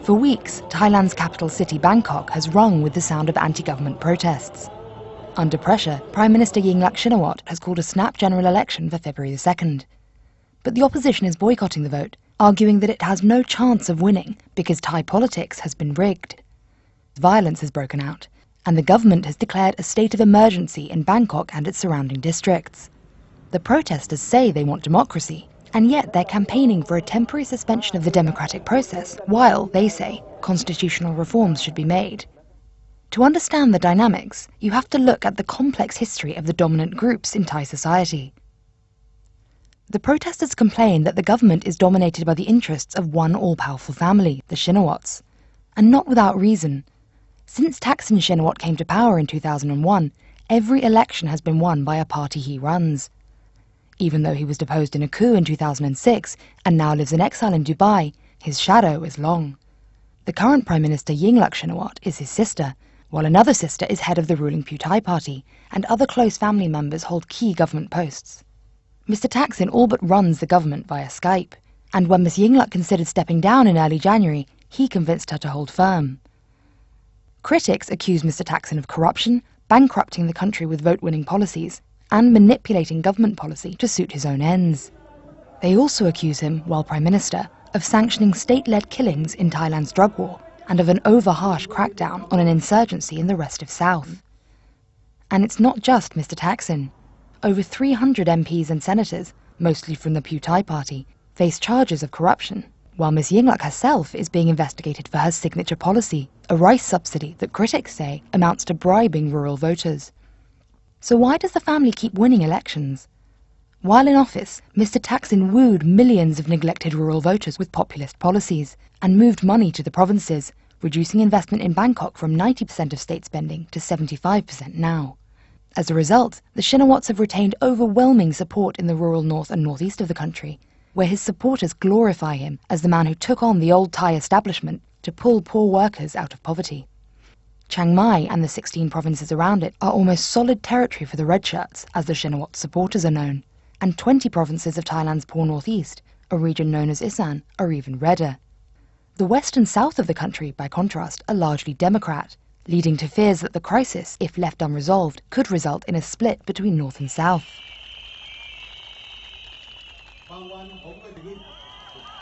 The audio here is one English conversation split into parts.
For weeks, Thailand's capital city Bangkok has rung with the sound of anti-government protests. Under pressure, Prime Minister Yingluck Shinawatra has called a snap general election for February 2nd. But the opposition is boycotting the vote, arguing that it has no chance of winning because Thai politics has been rigged. Violence has broken out, and the government has declared a state of emergency in Bangkok and its surrounding districts. The protesters say they want democracy, and yet they're campaigning for a temporary suspension of the democratic process, while, they say, constitutional reforms should be made. To understand the dynamics, you have to look at the complex history of the dominant groups in Thai society. The protesters complain that the government is dominated by the interests of one all-powerful family, the Shinawatras, and not without reason. Since Thaksin Shinawatra came to power in 2001, every election has been won by a party he runs. Even though he was deposed in a coup in 2006 and now lives in exile in Dubai, his shadow is long. The current Prime Minister Yingluck Shinawatra is his sister, while another sister is head of the ruling Pheu Thai party, and other close family members hold key government posts. Mr Thaksin all but runs the government via Skype, and when Ms Yingluck considered stepping down in early January, he convinced her to hold firm. Critics accuse Mr Thaksin of corruption, bankrupting the country with vote-winning policies, and manipulating government policy to suit his own ends. They also accuse him, while Prime Minister, of sanctioning state-led killings in Thailand's drug war, and of an over-harsh crackdown on an insurgency in the restive south. And it's not just Mr Thaksin. Over 300 MPs and senators, mostly from the Pheu Thai party, face charges of corruption, while Ms Yingluck herself is being investigated for her signature policy, a rice subsidy that critics say amounts to bribing rural voters. So why does the family keep winning elections? While in office, Mr Thaksin wooed millions of neglected rural voters with populist policies and moved money to the provinces, reducing investment in Bangkok from 90% of state spending to 75% now. As a result, the Shinawatras have retained overwhelming support in the rural north and northeast of the country, where his supporters glorify him as the man who took on the old Thai establishment to pull poor workers out of poverty. Chiang Mai and the 16 provinces around it are almost solid territory for the Red Shirts, as the Shinawatra supporters are known, and 20 provinces of Thailand's poor northeast, a region known as Isan, are even redder. The west and south of the country, by contrast, are largely Democrat, leading to fears that the crisis, if left unresolved, could result in a split between north and south.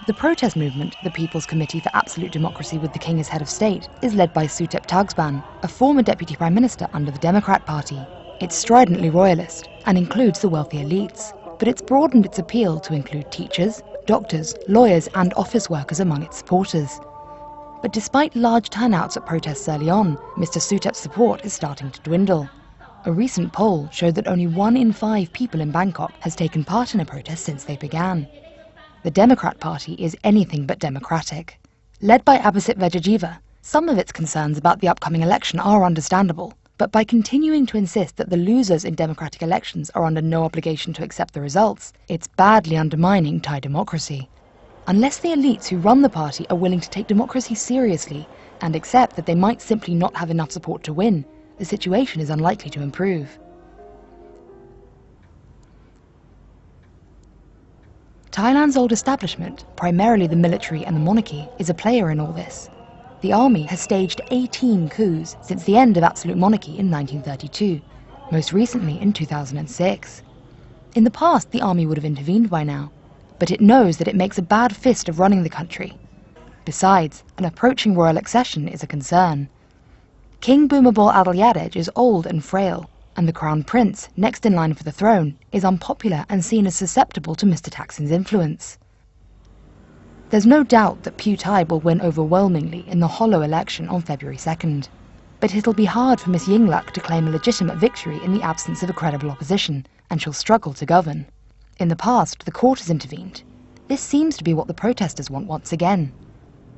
The protest movement, the People's Committee for Absolute Democracy with the King as head of state, is led by Suthep Thaugsuban, a former deputy prime minister under the Democrat Party. It's stridently royalist and includes the wealthy elites, but it's broadened its appeal to include teachers, doctors, lawyers and office workers among its supporters. But despite large turnouts at protests early on, Mr Suthep's support is starting to dwindle. A recent poll showed that only 1 in 5 people in Bangkok has taken part in a protest since they began. The Democrat Party is anything but democratic. Led by Abhisit Vejjajiva, some of its concerns about the upcoming election are understandable, but by continuing to insist that the losers in democratic elections are under no obligation to accept the results, it's badly undermining Thai democracy. Unless the elites who run the party are willing to take democracy seriously and accept that they might simply not have enough support to win, the situation is unlikely to improve. Thailand's old establishment, primarily the military and the monarchy, is a player in all this. The army has staged 18 coups since the end of absolute monarchy in 1932, most recently in 2006. In the past, the army would have intervened by now, but it knows that it makes a bad fist of running the country. Besides, an approaching royal accession is a concern. King Bhumibol Adulyadej is old and frail, and the Crown Prince, next in line for the throne, is unpopular and seen as susceptible to Mr Thaksin's influence. There's no doubt that Pheu Thai will win overwhelmingly in the hollow election on February 2nd, but it'll be hard for Ms Yingluck to claim a legitimate victory in the absence of a credible opposition, and she'll struggle to govern. In the past, the court has intervened. This seems to be what the protesters want once again.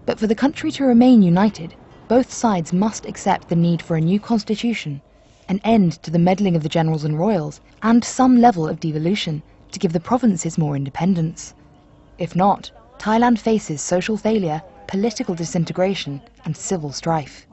But for the country to remain united, both sides must accept the need for a new constitution, an end to the meddling of the generals and royals, and some level of devolution to give the provinces more independence. If not, Thailand faces social failure, political disintegration, and civil strife.